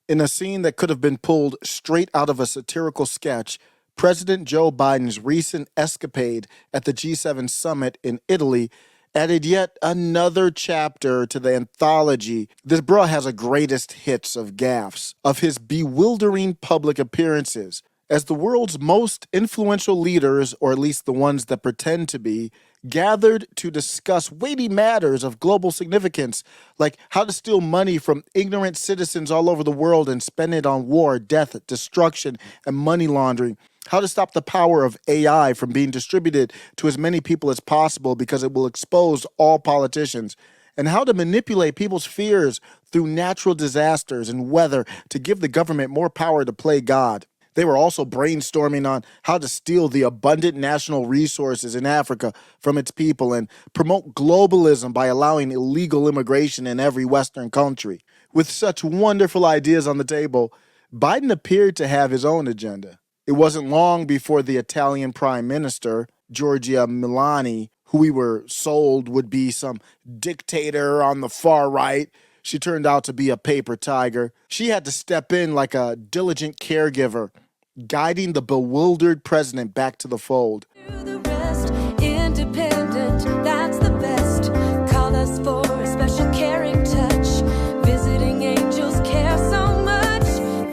In a scene that could have been pulled straight out of a satirical sketch, President Joe Biden's recent escapade at the G7 summit in Italy added yet another chapter to the anthology. This bro has a greatest hits of gaffes, of his bewildering public appearances. As the world's most influential leaders, or at least the ones that pretend to be, gathered to discuss weighty matters of global significance, like how to steal money from ignorant citizens all over the world and spend it on war, death, destruction, and money laundering, how to stop the power of AI from being distributed to as many people as possible because it will expose all politicians, and how to manipulate people's fears through natural disasters and weather to give the government more power to play God. They were also brainstorming on how to steal the abundant national resources in Africa from its people and promote globalism by allowing illegal immigration in every Western country. With such wonderful ideas on the table, Biden appeared to have his own agenda. It wasn't long before the Italian Prime Minister, Giorgia Meloni, who we were sold would be some dictator on the far right, she turned out to be a paper tiger. She had to step in like a diligent caregiver, guiding the bewildered president back to the fold. The rest, independent, that's the best. Call us for a special caring touch. Visiting angels care so much.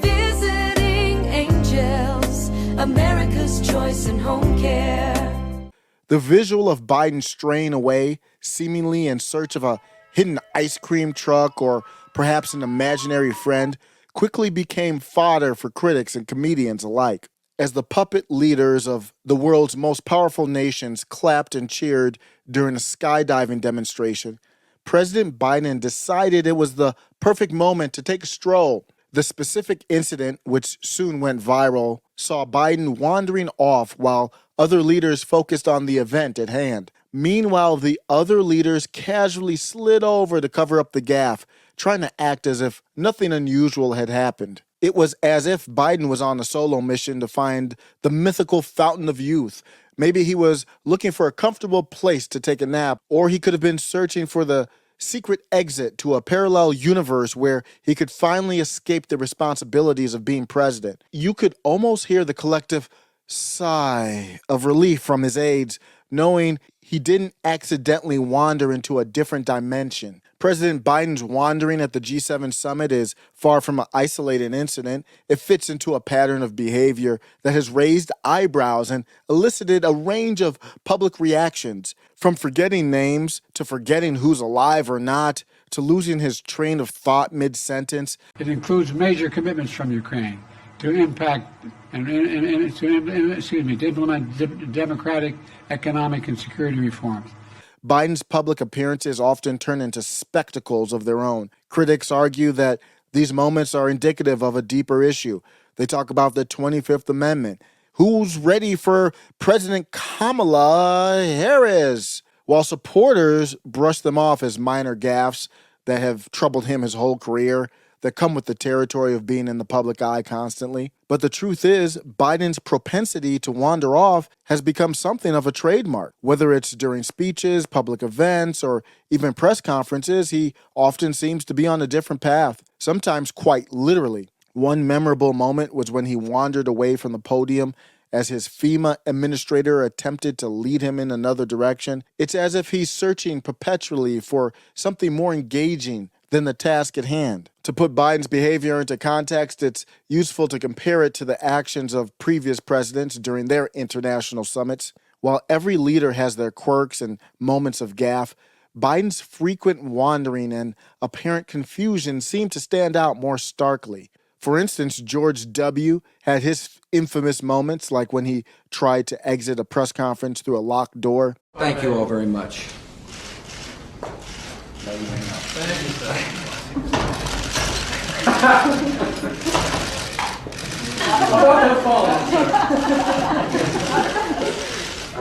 Visiting angels, America's choice in home care. The visual of Biden straying away, seemingly in search of a hidden ice cream truck or perhaps an imaginary friend, quickly became fodder for critics and comedians alike. As the puppet leaders of the world's most powerful nations clapped and cheered during a skydiving demonstration, President Biden decided it was the perfect moment to take a stroll. The specific incident, which soon went viral, saw Biden wandering off while other leaders focused on the event at hand. Meanwhile, the other leaders casually slid over to cover up the gaffe, trying to act as if nothing unusual had happened. It was as if Biden was on a solo mission to find the mythical fountain of youth. Maybe he was looking for a comfortable place to take a nap, or he could have been searching for the secret exit to a parallel universe where he could finally escape the responsibilities of being president. You could almost hear the collective sigh of relief from his aides, knowing he didn't accidentally wander into a different dimension. President Biden's wandering at the G7 summit is far from an isolated incident. It fits into a pattern of behavior that has raised eyebrows and elicited a range of public reactions, from forgetting names to forgetting who's alive or not, to losing his train of thought mid-sentence. It includes major commitments from Ukraine to impact and to implement democratic, economic, and security reforms. Biden's public appearances often turn into spectacles of their own. Critics argue that these moments are indicative of a deeper issue. They talk about the 25th Amendment. Who's ready for President Kamala Harris? While supporters brush them off as minor gaffes that have troubled him his whole career, that come with the territory of being in the public eye constantly. But the truth is, Biden's propensity to wander off has become something of a trademark. Whether it's during speeches, public events, or even press conferences, he often seems to be on a different path, sometimes quite literally. One memorable moment was when he wandered away from the podium as his FEMA administrator attempted to lead him in another direction. It's as if he's searching perpetually for something more engaging than the task at hand. To put Biden's behavior into context, it's useful to compare it to the actions of previous presidents during their international summits. While every leader has their quirks and moments of gaffe, Biden's frequent wandering and apparent confusion seem to stand out more starkly. For instance, George W. had his infamous moments, like when he tried to exit a press conference through a locked door. Thank you all very much. I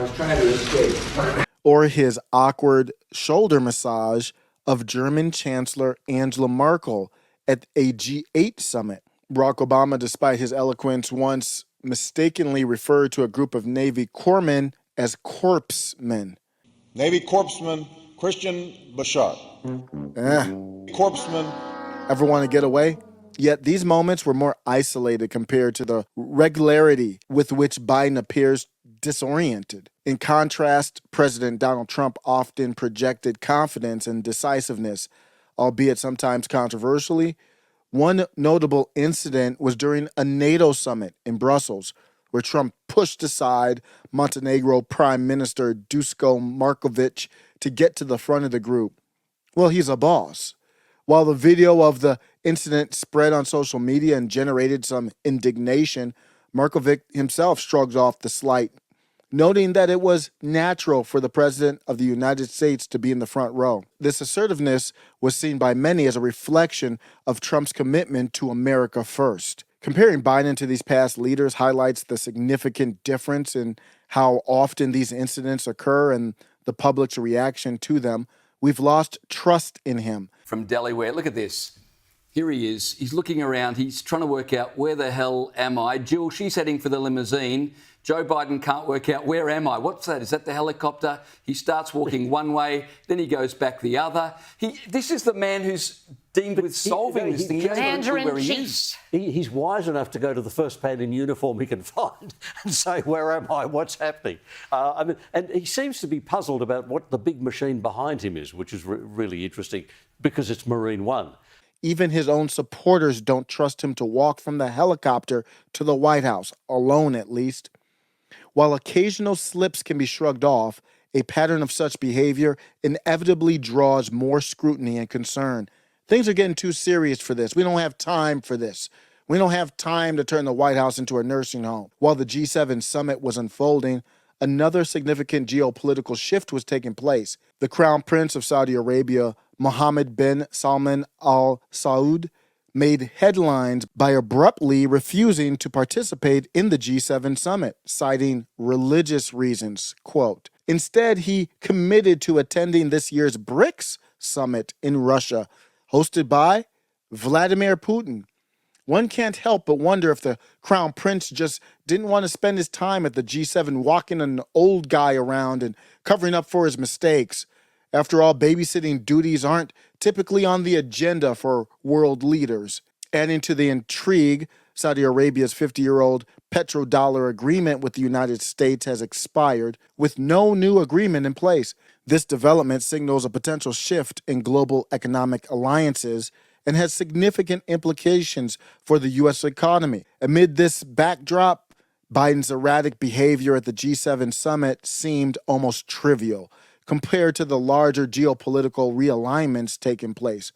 was trying to escape. Or his awkward shoulder massage of German Chancellor Angela Merkel at a G8 summit. Barack Obama, despite his eloquence, once mistakenly referred to a group of Navy corpsmen as corpsmen. Navy corpsman Christian Bashar. Corpsman. Ever want to get away? Yet these moments were more isolated compared to the regularity with which Biden appears disoriented. In contrast, President Donald Trump often projected confidence and decisiveness, albeit sometimes controversially. One notable incident was during a NATO summit in Brussels, where Trump pushed aside Montenegro Prime Minister Dusko Markovic to get to the front of the group. Well, he's a boss. While the video of the incident spread on social media and generated some indignation, Markovic himself shrugged off the slight, noting that it was natural for the President of the United States to be in the front row. This assertiveness was seen by many as a reflection of Trump's commitment to America first. Comparing Biden to these past leaders highlights the significant difference in how often these incidents occur and the public's reaction to them. We've lost trust in him. From Delaware, look at this. Here he is. He's looking around. He's trying to work out, where the hell am I? Jill, she's heading for the limousine. Joe Biden can't work out, where am I? What's that? Is that the helicopter? He starts walking one way, then he goes back the other. This is the man who's deemed with solving this thing. He has no clue where he is. He's wise enough to go to the first man in uniform he can find and say, where am I? What's happening? And he seems to be puzzled about what the big machine behind him is, which is really interesting because it's Marine One. Even his own supporters don't trust him to walk from the helicopter to the White House, alone at least. While occasional slips can be shrugged off, a pattern of such behavior inevitably draws more scrutiny and concern. Things are getting too serious for this. We don't have time for this. We don't have time to turn the White House into a nursing home. While the G7 summit was unfolding, another significant geopolitical shift was taking place. The Crown Prince of Saudi Arabia, Mohammed bin Salman Al Saud, made headlines by abruptly refusing to participate in the G7 summit, citing religious reasons. Quote, instead, he committed to attending this year's BRICS summit in Russia, hosted by Vladimir Putin. One can't help but wonder if the Crown Prince just didn't want to spend his time at the G7 walking an old guy around and covering up for his mistakes. After all, babysitting duties aren't typically on the agenda for world leaders. Adding to the intrigue, Saudi Arabia's 50-year-old petrodollar agreement with the United States has expired, with no new agreement in place. This development signals a potential shift in global economic alliances and has significant implications for the U.S. economy. Amid this backdrop, Biden's erratic behavior at the G7 summit seemed almost trivial compared to the larger geopolitical realignments taking place.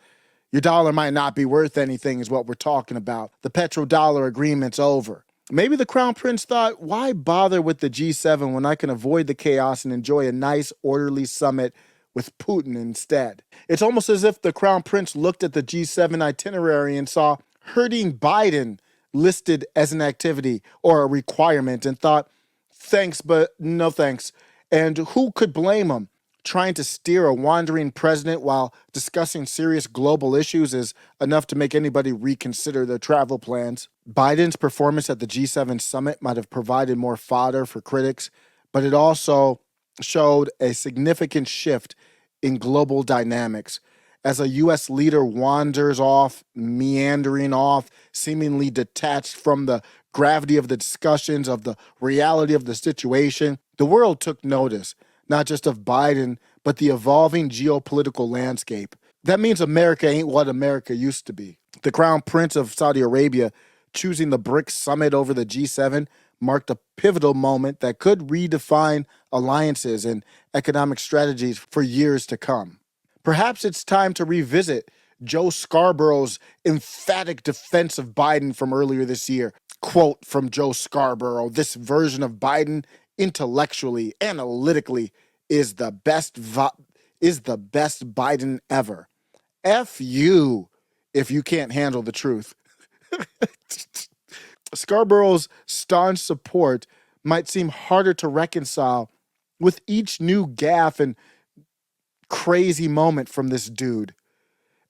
Your dollar might not be worth anything is what we're talking about. The petrodollar agreement's over. Maybe the Crown Prince thought, why bother with the G7 when I can avoid the chaos and enjoy a nice, orderly summit with Putin instead? It's almost as if the Crown Prince looked at the G7 itinerary and saw hurting Biden listed as an activity or a requirement and thought, thanks, but no thanks. And who could blame him? Trying to steer a wandering president while discussing serious global issues is enough to make anybody reconsider their travel plans. Biden's performance at the G7 summit might have provided more fodder for critics, but it also showed a significant shift in global dynamics. As a U.S. leader wanders off, meandering off, seemingly detached from the gravity of the discussions, of the reality of the situation, the world took notice. Not just of Biden, but the evolving geopolitical landscape. That means America ain't what America used to be. The Crown Prince of Saudi Arabia choosing the BRICS summit over the G7 marked a pivotal moment that could redefine alliances and economic strategies for years to come. Perhaps it's time to revisit Joe Scarborough's emphatic defense of Biden from earlier this year. Quote from Joe Scarborough, this version of Biden intellectually, analytically, is the best Biden ever. F you if you can't handle the truth. Scarborough's staunch support might seem harder to reconcile with each new gaffe and crazy moment from this dude.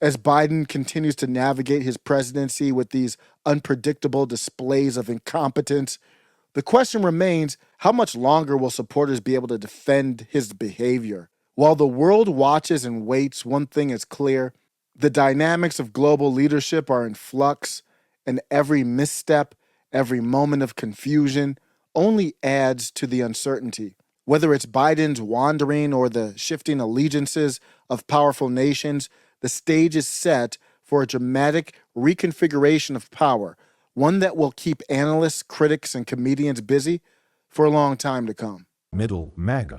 As Biden continues to navigate his presidency with these unpredictable displays of incompetence, the question remains, how much longer will supporters be able to defend his behavior? While the world watches and waits, one thing is clear. The dynamics of global leadership are in flux. and every misstep, every moment of confusion only adds to the uncertainty. Whether it's Biden's wandering or the shifting allegiances of powerful nations, the stage is set for a dramatic reconfiguration of power, one that will keep analysts, critics, and comedians busy for a long time to come. Middle MAGA.